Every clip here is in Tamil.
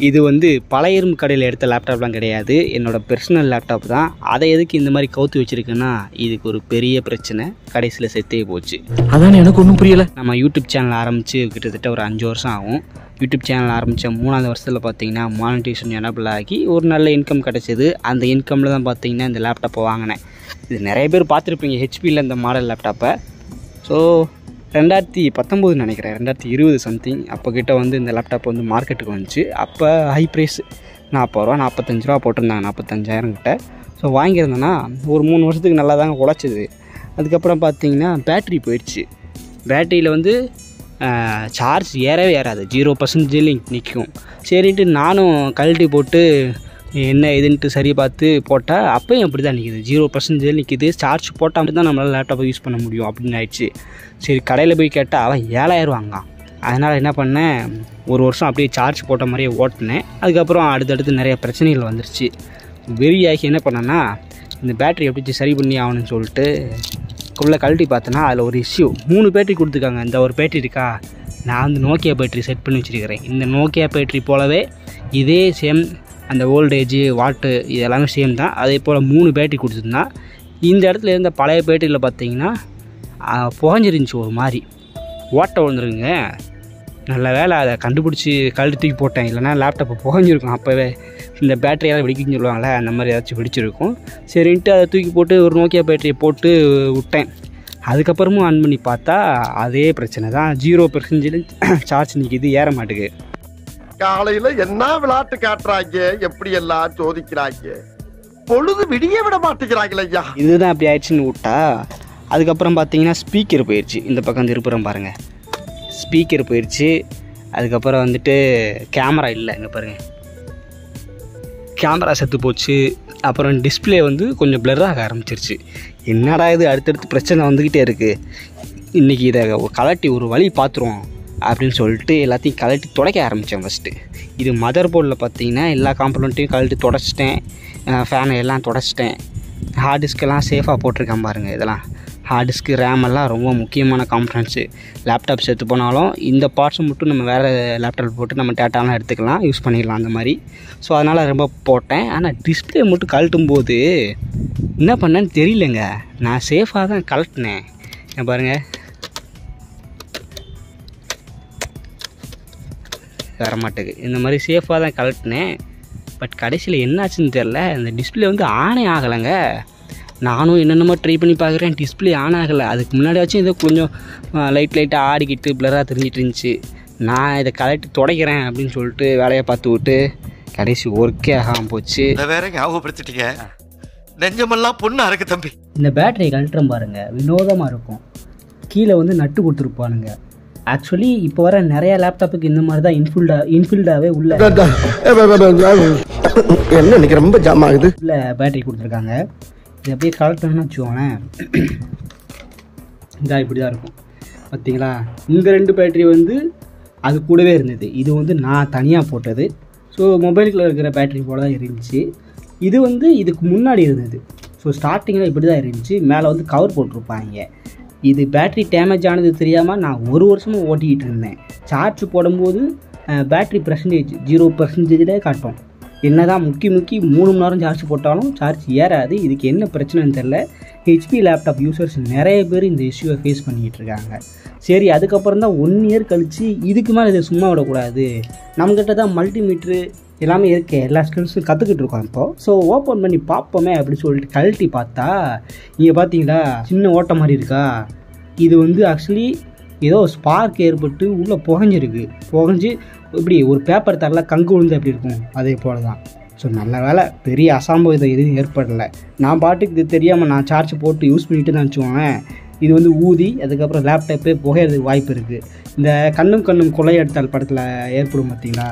இது வந்து பழைய இரும்பு கடையில் எடுத்த லேப்டாப்லாம் கிடையாது, என்னோடய பர்சனல் லேப்டாப் தான். அதை எதுக்கு இந்த மாதிரி கவுத்து வச்சுருக்குன்னா இதுக்கு ஒரு பெரிய பிரச்சனை கடைசியில் செத்தே போச்சு. அதான் எனக்கு ஒன்றும் புரியலை. நம்ம யூடியூப் சேனல் ஆரம்பித்து கிட்டத்தட்ட ஒரு 5 வருஷம் ஆகும். யூடியூப் சேனல் ஆரம்பித்த 3ஆவது வருஷத்தில் பார்த்திங்கன்னா மானிட்டேஷன் எனபிள் ஆகி ஒரு நல்ல இன்கம் கிடச்சிது. அந்த இன்கமில் தான் பார்த்திங்கன்னா இந்த லேப்டாப்பை வாங்கினேன். இது நிறைய பேர் பார்த்துருப்பீங்க ஹெச்பியில் இந்த மாடல் லேப்டாப்பை. ஸோ 2019 நினைக்கிறேன், 2020 சம்திங் அப்போ கிட்ட வந்து இந்த லேப்டாப் வந்து மார்க்கெட்டுக்கு வந்துச்சு. அப்போ ஹை ப்ரைஸ் 40 ரூபா 45 ரூபா போட்டிருந்தாங்க, 45,000 கிட்ட. ஸோ வாங்கியிருந்தேன்னா ஒரு 3 வருஷத்துக்கு நல்லா தாங்க உழைச்சிது. அதுக்கப்புறம் பார்த்திங்கன்னா பேட்ரி போயிடுச்சு. பேட்டரியில் வந்து சார்ஜ் ஏறவே ஏறாது, 0% நிற்கும். சரின்ட்டு நானும் கழட்டி போட்டு என்ன இதுன்ட்டு சரி பார்த்து போட்டால் அப்போயும் அப்படி தான் நிற்கிது, 0% நிற்கிது. சார்ஜ் போட்டால் மட்டும் தான் நம்மளால் லேப்டாப்பை யூஸ் பண்ண முடியும் அப்படின்னு ஆயிடுச்சு. சரி கடையில் போய் கேட்டால் அவன் 7,000 வாங்கான். அதனால் என்ன பண்ணேன், ஒரு வருஷம் அப்படியே சார்ஜ் போட்ட மாதிரியே ஓட்டினேன். அதுக்கப்புறம் அடுத்தடுத்து நிறைய பிரச்சனைகள் வந்துருச்சு. வெறியாகி என்ன பண்ணேன்னா இந்த பேட்டரி எப்படி சரி பண்ணி ஆகணும்னு சொல்லிட்டு உள்ளே கழட்டி பார்த்தேன்னா அதில் ஒரு இஷ்யூ. 3 பேட்டரி கொடுத்துருக்காங்க. இந்த ஒரு பேட்டரி இருக்கா, நான் வந்து நோக்கியா பேட்டரி செட் பண்ணி வச்சுருக்கிறேன். இந்த நோக்கியா பேட்டரி போலவே இதே சேம் அந்த வோல்டேஜு வாட்டு இது எல்லாமே சேம் தான். அதே போல் 3 பேட்டரி கொடுத்துருந்தா இந்த இடத்துல இருந்த பழைய பேட்டரியில் பார்த்தீங்கன்னா புகஞ்சிருந்துச்சி, ஒரு மாதிரி ஓட்டை விழுந்துருங்க. நல்ல வேலை அதை கண்டுபிடிச்சி கழட்டி தூக்கி போட்டேன், இல்லைனா லேப்டாப்பை புகஞ்சிருக்கும். அப்போவே இந்த பேட்டரியெல்லாம் வெடிக்குன்னு சொல்லுவாங்களே, அந்த மாதிரி ஏதாச்சும் வெடிச்சிருக்கும். சரின்ட்டு அதை தூக்கி போட்டு ஒரு நோக்கியா பேட்டரியை போட்டு விட்டேன். அதுக்கப்புறமும் ஆன் பண்ணி பார்த்தா அதே பிரச்சனை தான், 0% சார்ஜ் நிற்கிது, ஏற மாட்டேங்குது. காலையில என்ன விளையாட்டு காட்டுறாங்க, எப்படி எல்லாம் சோதிக்கிறாங்க, பொழுது விடிய விட மாட்டேங்கிறாங்களே ஐயா. இதுதான் அப்படி ஆயிடுச்சுன்னு விட்டா அதுக்கப்புறம் பார்த்தீங்கன்னா ஸ்பீக்கர் போயிடுச்சு. இந்த பக்கம் திருப்புறம் பாருங்கள், ஸ்பீக்கர் போயிடுச்சு. அதுக்கப்புறம் வந்துட்டு கேமரா இல்லை, இங்கே பாருங்கள் கேமரா செத்து போச்சு. அப்புறம் டிஸ்பிளே வந்து கொஞ்சம் பிளராக ஆரம்பிச்சிருச்சு. என்னடா இது அடுத்தடுத்து பிரச்சனை வந்துக்கிட்டே இருக்குது. இன்றைக்கி இதை கலட்டி ஒரு வழி பார்த்துருவோம் அப்படின்னு சொல்லிட்டு எல்லாத்தையும் கழட்டி துடைக்க ஆரம்பித்தேன். ஃபஸ்ட்டு இது மதர் போர்டில் பார்த்தீங்கன்னா எல்லா காம்பனண்ட்டையும் கழட்டி துடைச்சிட்டேன், ஃபேனை எல்லாம் துடைச்சிட்டேன். ஹார்ட் டிஸ்கெல்லாம் சேஃபாக போட்டிருக்கேன் பாருங்கள். இதெல்லாம் ஹார்ட் டிஸ்க்கு ரேம் எல்லாம் ரொம்ப முக்கியமான காம்பனண்ட்ஸு. லேப்டாப் சேர்த்து போனாலும் இந்த பார்ட்ஸை மட்டும் நம்ம வேறு லேப்டாப் போட்டு நம்ம டேட்டாலாம் எடுத்துக்கலாம், யூஸ் பண்ணிடலாம் அந்த மாதிரி. ஸோ அதனால் ரொம்ப போட்டேன். ஆனால் டிஸ்பிளே மட்டும் கழட்டும் போது என்ன பண்ணேன்னு தெரியலங்க. நான் சேஃபாக தான் கழட்டினேன். பாருங்கள் வரமாட்டேங்குது. இந்த மாதிரி சேஃபாக தான் கழட்டினேன். பட் கடைசியில் என்னாச்சுன்னு தெரில, இந்த டிஸ்பிளே வந்து ஆனே ஆகலைங்க. நானும் என்னென்னமோ ட்ரை பண்ணி பார்க்குறேன், டிஸ்பிளே ஆன் ஆகலை. அதுக்கு முன்னாடியாச்சும் ஏதோ கொஞ்சம் லைட்டாக ஆடிக்கிட்டு பிளராக தெரிஞ்சிட்டு இருந்துச்சு. நான் இதை கழட்டி துடைக்கிறேன் அப்படின்னு சொல்லிட்டு வேலையை பார்த்து விட்டு கடைசி ஒர்க்கே ஆகாமல் போச்சு. வேற ஞாபகப்படுத்திட்டீங்க, நெஞ்சமெல்லாம் பொண்ணா இருக்கு தம்பி. இந்த பேட்டரியை கழட்டுறோம் பாருங்கள், வினோதமாக இருக்கும். கீழே வந்து நட்டு கொடுத்துருப்பானுங்க. ஆக்சுவலி இப்போ வர நிறைய லேப்டாப்புக்கு இந்த மாதிரி தான் இன்ஃபில்டாகவே உள்ள என்ன இன்னைக்கு ரொம்ப ஜாம் ஆகுது உள்ள பேட்டரி கொடுத்துருக்காங்க. இது அப்படியே கலெக்டர்னு வச்சுக்கோங்களேன், இதாக இப்படி தான் இருக்கும் பார்த்தீங்களா. இந்த 2 பேட்டரி வந்து அது கூடவே இருந்தது. இது வந்து நான் தனியாக போட்டது. ஸோ மொபைலுக்குள்ள இருக்கிற பேட்டரி போல தான் இருந்துச்சு. இது வந்து இதுக்கு முன்னாடி இருந்தது. ஸோ ஸ்டார்டிங்கில் இப்படி தான் இருந்துச்சு. மேலே வந்து கவர் போட்டிருப்பாங்க. இது பேட்ரி டேமேஜ் ஆனது தெரியாமல் நான் ஒரு வருஷமும் ஓட்டிக்கிட்டு இருந்தேன். சார்ஜ் போடும்போது பேட்ரி பர்சன்டேஜ் 0% காட்டும். என்ன தான் முக்கி 3 மணி நேரம் சார்ஜ் போட்டாலும் சார்ஜ் ஏறாது. இதுக்கு என்ன பிரச்சனைன்னு தெரில. ஹெச்பி லேப்டாப் யூசர்ஸ் நிறைய பேர் இந்த இஷ்யூவை ஃபேஸ் பண்ணிக்கிட்டு இருக்காங்க. சரி அதுக்கப்புறம் தான் 1 இயர் கழித்து இதுக்கு மேலே இதை சும்மா விடக்கூடாது, நம்மக்கிட்ட தான் மல்டிமீட்ரு எல்லாமே இருக்குது, எல்லா ஸ்கில்ஸும் கற்றுக்கிட்டு இருக்கோம் இப்போது. ஸோ ஓப்பன் பண்ணி பார்ப்போமே அப்படின்னு சொல்லிட்டு கழட்டி பார்த்தா இங்கே பார்த்தீங்களா சின்ன ஓட்டம் மாதிரி இருக்கா. இது வந்து ஆக்சுவலி ஏதோ ஸ்பார்க் ஏற்பட்டு உள்ளே புகஞ்சு இப்படி ஒரு பேப்பர் தரல கங்கு விழுந்து எப்படி இருக்கும் அதே போல் தான். ஸோ நல்ல வேலை பெரிய அசம்பாவிதம் எதுவும் ஏற்படலை. நான் பாட்டுக்கு இது தெரியாமல் நான் சார்ஜ் போட்டு யூஸ் பண்ணிட்டு தான் வச்சுக்கோங்க. இது வந்து ஊதி அதுக்கப்புறம் லேப்டாப்பே புகையிறதுக்கு வாய்ப்பு இருக்குது. இந்த கண்ணும் கொள்ளையடித்தால் படத்தில் ஏற்படும் பார்த்தீங்களா,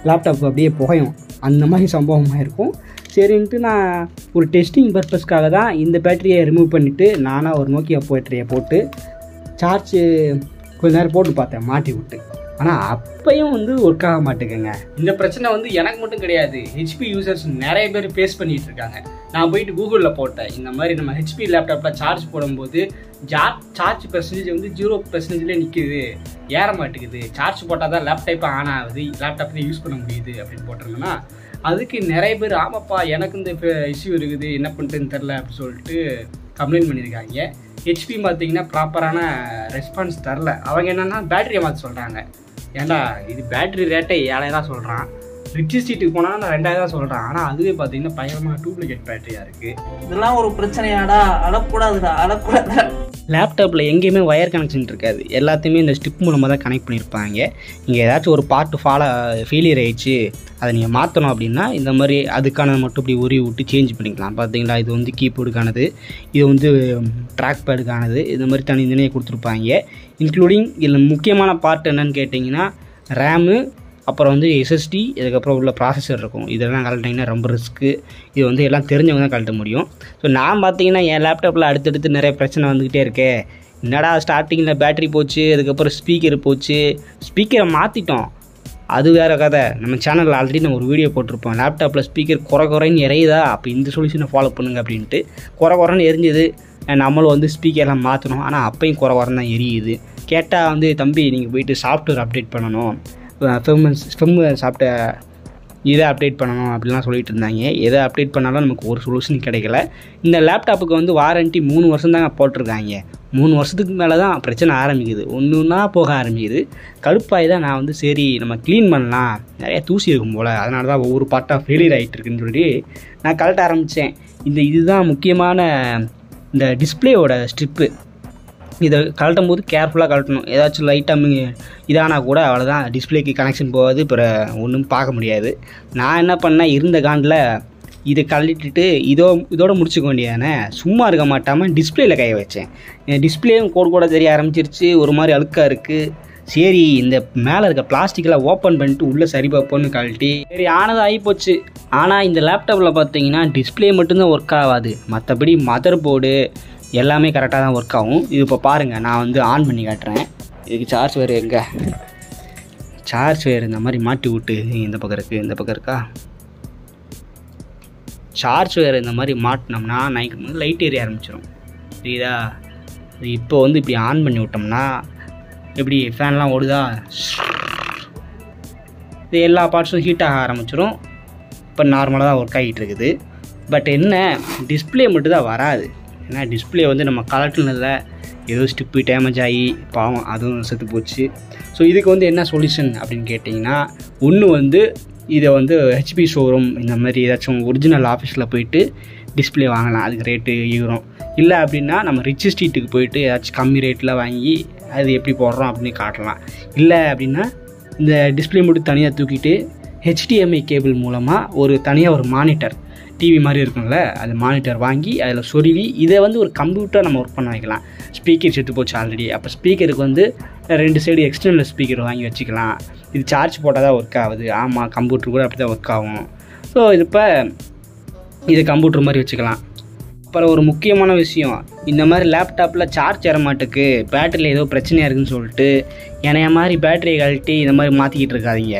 லேப்டாப் அப்படியே புகையும், அந்த மாதிரி சம்பவமாக இருக்கும். சரின்ட்டு நான் ஒரு டெஸ்டிங் பர்பஸ்க்காக தான் இந்த பேட்டரியை ரிமூவ் பண்ணிவிட்டு நானாக ஒரு நோக்கியா பேட்டரியை போட்டு சார்ஜ் கொஞ்ச நேரம் போட்டு பார்த்தேன் மாட்டி விட்டு. ஆனால் அப்பையும் வந்து ஒர்க் ஆக மாட்டேங்குங்க. இந்த பிரச்சனை வந்து எனக்கு மட்டும் கிடையாது, ஹெச்பி யூசர்ஸ் நிறைய பேர் ஃபேஸ் பண்ணிகிட்டு இருக்காங்க. நான் போயிட்டு கூகுளில் போட்டேன், இந்த மாதிரி நம்ம ஹெச்பி லேப்டாப்பில் சார்ஜ் போடும்போது சார்ஜ் பெர்சன்டேஜ் வந்து 0% நிற்கிது, ஏற மாட்டேங்குது, சார்ஜ் போட்டால் தான் லேப்டாப் ஆன் ஆகுது, லேப்டாப் தான் யூஸ் பண்ண முடியுது அப்படின்னு போட்டிருந்தேன்னா அதுக்கு நிறைய பேர் ஆமாப்பா எனக்கு இந்த இஷ்யூ இருக்குது, என்ன பண்ணுறதுன்னு தெரில அப்படின்னு சொல்லிட்டு கம்ப்ளைண்ட் பண்ணியிருக்காங்க. ஹெச்பி பார்த்தீங்கன்னா ப்ராப்பரான ரெஸ்பான்ஸ் தரல. அவங்க என்னென்னா பேட்டரியை மாற்ற சொல்கிறாங்க. ஏன்டா இது பேட்டரி ரேட்டை 7000 சொல்கிறான், ரிச் ஸ்ட்ரீட்டுக்கு போனால் நான் 2000 சொல்கிறேன், ஆனால் அதுவே பார்த்தீங்கன்னா பயங்கரமாக டூப்ளிகேட் பேட்டரியாக இருக்குது. இதெல்லாம் ஒரு பிரச்சனையாடா? அழக்கூடாதுடா, அழக்கூடாது. லேப்டாப்பில் எங்கேயுமே ஒயர் கனெக்ஷன் இருக்காது, எல்லாத்தையுமே இந்த ஸ்டிப் மூலமாக தான் கனெக்ட் பண்ணியிருப்பாங்க. நீங்கள் ஏதாச்சும் ஒரு பார்ட்டு ஃபெயிலியர் ஆகிடுச்சு, அதை நீங்கள் மாற்றணும் அப்படின்னா இந்த மாதிரி அதுக்கான மட்டும் இப்படி உருவி விட்டு சேஞ்ச் பண்ணிக்கலாம். பார்த்தீங்களா, இது வந்து கீபோர்டுக்கானது, இது வந்து ட்ராக் பேடுக்கானது, இந்த மாதிரி தனித்தனியாக கொடுத்துருப்பாங்க. இன்க்ளூடிங் இதில் முக்கியமான பார்ட் என்னன்னு கேட்டிங்கன்னா ரேமு, அப்புறம் வந்து எஸ்எஸ்டி, இதுக்கப்புறம் உள்ள ப்ராசஸர் இருக்கும். இதெல்லாம் கலட்டிங்கன்னா ரொம்ப ரிஸ்க்கு. இது வந்து எல்லாம் தெரிஞ்சவங்க தான் கழட்ட முடியும். ஸோ நான் பார்த்தீங்கன்னா என் லேப்டாப்பில் அடுத்தடுத்து நிறைய பிரச்சனை வந்துக்கிட்டே இருக்கேன். என்னடா ஸ்டார்டிங்கில் பேட்டரி போச்சு, அதுக்கப்புறம் ஸ்பீக்கர் போச்சு, ஸ்பீக்கரை மாற்றிட்டோம், அது வேறு கதை. நம்ம சேனலில் ஆல்ரெடி நம்ம ஒரு வீடியோ போட்டிருப்போம், லேப்டாப்பில் ஸ்பீக்கர் குறைன்னு எரியுதா, அப்போ இந்த சொல்யூஷனை ஃபாலோ பண்ணுங்க அப்படின்ட்டு. குறைன்னு எரிஞ்சுது, நம்மளும் வந்து ஸ்பீக்கர்லாம் மாற்றணும், ஆனால் அப்பையும் குறைன்னு தான் எரியுது. கேட்டால் வந்து தம்பி நீங்கள் போயிட்டு சாஃப்ட்வேர் அப்டேட் பண்ணணும், சாஃப்ட்வேர் இதை அப்டேட் பண்ணணும் அப்படிலாம் சொல்லிட்டு இருந்தாங்க. எதை அப்டேட் பண்ணாலும் நமக்கு ஒரு சொல்யூஷன் கிடைக்கல. இந்த லேப்டாப்புக்கு வந்து வாரண்ட்டி 3 வருஷம் தாங்க போட்டிருக்காங்க. 3 வருஷத்துக்கு மேலே தான் பிரச்சனை ஆரம்பிக்குது, ஒன்றுன்னா போக ஆரம்பிக்குது. கடுப்பாகி தான் நான் வந்து சரி நம்ம க்ளீன் பண்ணலாம், நிறையா தூசி இருக்கும் போல், அதனால தான் ஒவ்வொரு பார்ட்டாக ஃபெயிலியர் ஆகிட்டு இருக்குன்னு சொல்லி நான் கழட்ட ஆரம்பித்தேன். இதுதான் முக்கியமான இந்த டிஸ்பிளேயோட ஸ்ட்ரிப்பு. இதை கழட்டும் போது கேர்ஃபுல்லாக கழட்டணும். ஏதாச்சும் லைட்டாக இதானால் கூட அவ்வளோதான், டிஸ்பிளேக்கு கனெக்ஷன் போகாது, அப்புறம் ஒன்றும் பார்க்க முடியாது. நான் என்ன பண்ணேன், இருந்த காண்டில் இதை கழட்டிட்டு இதோட முடிச்சுக்க வேண்டியதானே, சும்மா இருக்க மாட்டாமல் டிஸ்பிளேயில் கையை வச்சேன். டிஸ்பிளேயும் கோடு தெரிய ஆரம்பிச்சிருச்சு, ஒரு மாதிரி அழுக்காக இருக்குது. சரி இந்த மேலே இருக்க பிளாஸ்டிக்கெலாம் ஓப்பன் பண்ணிட்டு உள்ளே சரி பார்ப்போன்னு கழட்டி சரி ஆனது ஆகிப்போச்சு. ஆனால் இந்த லேப்டாப்பில் பார்த்தீங்கன்னா டிஸ்பிளே மட்டும்தான் ஒர்க் ஆகாது, மற்றபடி மதர் போர்டு எல்லாமே கரெக்டாக தான் ஒர்க் ஆகும். இது இப்போ பாருங்கள், நான் வந்து ஆன் பண்ணி காட்டுறேன். இதுக்கு சார்ஜ் வேறு எங்கே, சார்ஜ் வேறு இந்த மாதிரி மாட்டி விட்டு இந்த பக்கம் இருக்குது, இந்த பக்கம் இருக்கா, சார்ஜ் வேறு இந்த மாதிரி மாட்டினோம்னா நைட்டு வந்து லைட் ஏறிய ஆரம்பிச்சிடும், சரிதா. இப்போ வந்து இப்படி ஆன் பண்ணி விட்டோம்னா எப்படி ஃபேன்லாம் ஓடுதா, இது எல்லா பார்ட்ஸும் ஹீட் ஆக ஆரம்பிச்சிடும். இப்போ நார்மலாக தான் ஒர்க் ஆகிட்டு இருக்குது. பட் என்ன, டிஸ்பிளே மட்டும் தான் வராது. ஏன்னா டிஸ்பிளே வந்து நம்ம கலட்டினதில் ஏதோ ஸ்டிப்பு டேமேஜ் ஆகி பாவம் அதுவும் செத்து போச்சு. ஸோ இதுக்கு வந்து என்ன சொல்யூஷன் அப்படின்னு கேட்டிங்கன்னா, ஒன்று வந்து இதை வந்து ஹெச்பி ஷோரூம் இந்த மாதிரி ஏதாச்சும் ஒரிஜினல் ஆஃபீஸில் போயிட்டு டிஸ்பிளே வாங்கலாம், அதுக்கு ரேட்டு ஈரும். இல்லை அப்படின்னா நம்ம ரிச் ஸ்ட்ரீட்டுக்கு போயிட்டு ஏதாச்சும் கம்மி ரேட்டில் வாங்கி அது எப்படி போடுறோம் அப்படின்னு காட்டலாம். இல்லை அப்படின்னா இந்த டிஸ்பிளே மட்டும் தனியாக தூக்கிட்டு HDMI கேபிள் மூலமாக தனியாக ஒரு மானிட்டர், டிவி மாதிரி இருக்கும்ல, அது மானிட்டர் வாங்கி அதில் சொருவி இதை வந்து ஒரு கம்ப்யூட்டர் நம்ம ஒர்க் பண்ண வைக்கலாம். ஸ்பீக்கர் செத்து போச்சு ஆல்ரெடி, அப்போ ஸ்பீக்கருக்கு வந்து 2 சைடு எக்ஸ்டர்னல் ஸ்பீக்கர் வாங்கி வச்சுக்கலாம். இது சார்ஜ் போட்டால் தான் ஒர்க் ஆகுது, ஆமாம் கம்ப்யூட்டர் கூட அப்படி தான் ஒர்க் ஆகும். ஸோ இப்போ இது கம்ப்யூட்டர் மாதிரி வச்சுக்கலாம். அப்புறம் ஒரு முக்கியமான விஷயம், இந்த மாதிரி லேப்டாப்பில் சார்ஜ் ஏற மாட்டேக்கு, பேட்டரியில் ஏதோ பிரச்சனையாக இருக்குதுன்னு சொல்லிட்டு என்னைய மாதிரி பேட்டரியை கழட்டி இந்த மாதிரி மாற்றிக்கிட்டு இருக்காதிங்க.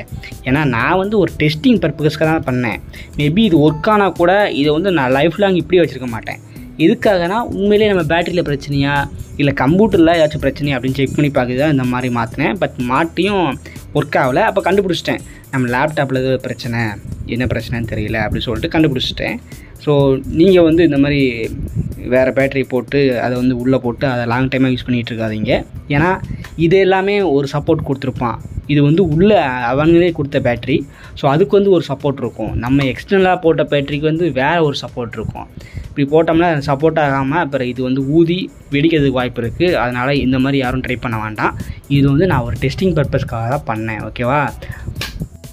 ஏன்னா நான் வந்து ஒரு டெஸ்டிங் பர்பஸ்க்காக தான் பண்ணேன். மேபி இது ஒர்க் ஆனால் கூட இதை வந்து நான் லைஃப் லாங் இப்படியே வச்சுருக்க மாட்டேன். எதுக்காகனா உண்மையிலே நம்ம பேட்டரியில் பிரச்சனையா இல்லை கம்ப்யூட்டரில் ஏதாச்சும் பிரச்சனையா அப்படின்னு செக் பண்ணி பார்க்குது தான் இந்த மாதிரி மாற்றினேன். பட் மாட்டியும் ஒர்க் ஆகலை. அப்போ கண்டுபிடிச்சிட்டேன், நம்ம லேப்டாப்பில் ஏதோ பிரச்சனை, என்ன பிரச்சனைன்னு தெரியல அப்படின்னு சொல்லிட்டு கண்டுபிடிச்சிட்டேன். ஸோ நீங்கள் வந்து இந்த மாதிரி வேறு பேட்டரி போட்டு அதை வந்து உள்ளே போட்டு அதை லாங் டைமாக யூஸ் பண்ணிகிட்டு இருக்காதீங்க. ஏன்னா இது எல்லாமே ஒரு சப்போர்ட் கொடுத்துருப்பான், இது வந்து உள்ளே அவங்களே கொடுத்த பேட்ரி. ஸோ அதுக்கு வந்து ஒரு சப்போர்ட் இருக்கும், நம்ம எக்ஸ்டர்னலாக போட்ட பேட்டரிக்கு வந்து வேறு ஒரு சப்போர்ட் இருக்கும். இப்படி போட்டோம்னா சப்போர்ட் ஆகாமல் அப்புறம் இது வந்து ஊதி வெடிக்கிறதுக்கு வாய்ப்பு இருக்குது. அதனால் இந்த மாதிரி யாரும் ட்ரை பண்ண வேண்டாம். இது வந்து நான் ஒரு டெஸ்டிங் பர்பஸ்க்காக தான் பண்ணேன், ஓகேவா.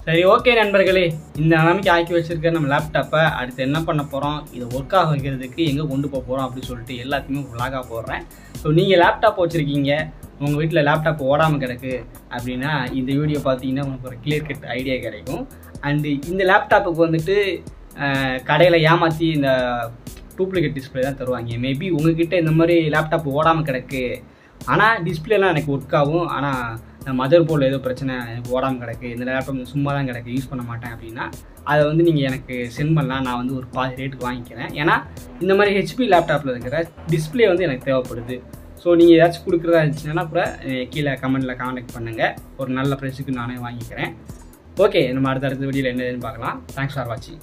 சரி ஓகே நண்பர்களே, இந்த நிலைமைக்கு ஆக்கி வச்சுருக்க நம்ம லேப்டாப்பை அடுத்து என்ன பண்ண போகிறோம், இதை ஒர்க் ஆக வைக்கிறதுக்கு எங்கே கொண்டு போக போகிறோம் அப்படின்னு சொல்லிட்டு எல்லாத்தையுமே விளாகாக போடுறேன். ஸோ நீங்கள் லேப்டாப் வச்சுருக்கீங்க, உங்கள் வீட்டில் லேப்டாப் ஓடாமல் கிடக்கு அப்படின்னா இந்த வீடியோ பார்த்தீங்கன்னா உங்களுக்கு ஒரு கிளியர் கட் ஐடியா கிடைக்கும். அண்டு இந்த லேப்டாப்புக்கு வந்துட்டு கடையில் ஏமாற்றி இந்த டூப்ளிகேட் டிஸ்பிளே தான் தருவாங்க. மேபி உங்ககிட்ட இந்த மாதிரி லேப்டாப் ஓடாமல் கிடக்கு, ஆனால் டிஸ்பிளேலாம் எனக்கு ஒர்க் ஆகும், ஆனால் மதர் போர்டில் ஏதோ பிரச்சனை ஓடாமல் கிடக்கு, இந்த லேப்டாப் சும்மா தான் கிடக்கு, யூஸ் பண்ண மாட்டேன் அப்படின்னா அதை வந்து நீங்கள் எனக்கு சென்ட் பண்ணலாம். நான் வந்து ஒரு பாதி ரேட்டுக்கு வாங்கிக்கிறேன். ஏன்னா இந்த மாதிரி ஹெச்பி லேப்டாப்பில் இருக்கிற டிஸ்பிளே வந்து எனக்கு தேவைப்படுது. ஸோ நீங்கள் ஏதாச்சும் கொடுக்குறதா இருந்துச்சுன்னா கூட கீழே கமெண்ட்டில் கான்டாக்ட் பண்ணுங்கள். ஒரு நல்ல ப்ரைஸுக்கு நானே வாங்கிக்கிறேன். ஓகே, நம்ம அடுத்த வீடியோவில் என்ன பார்க்கலாம். தேங்க்ஸ் ஃபார் வாட்சிங்.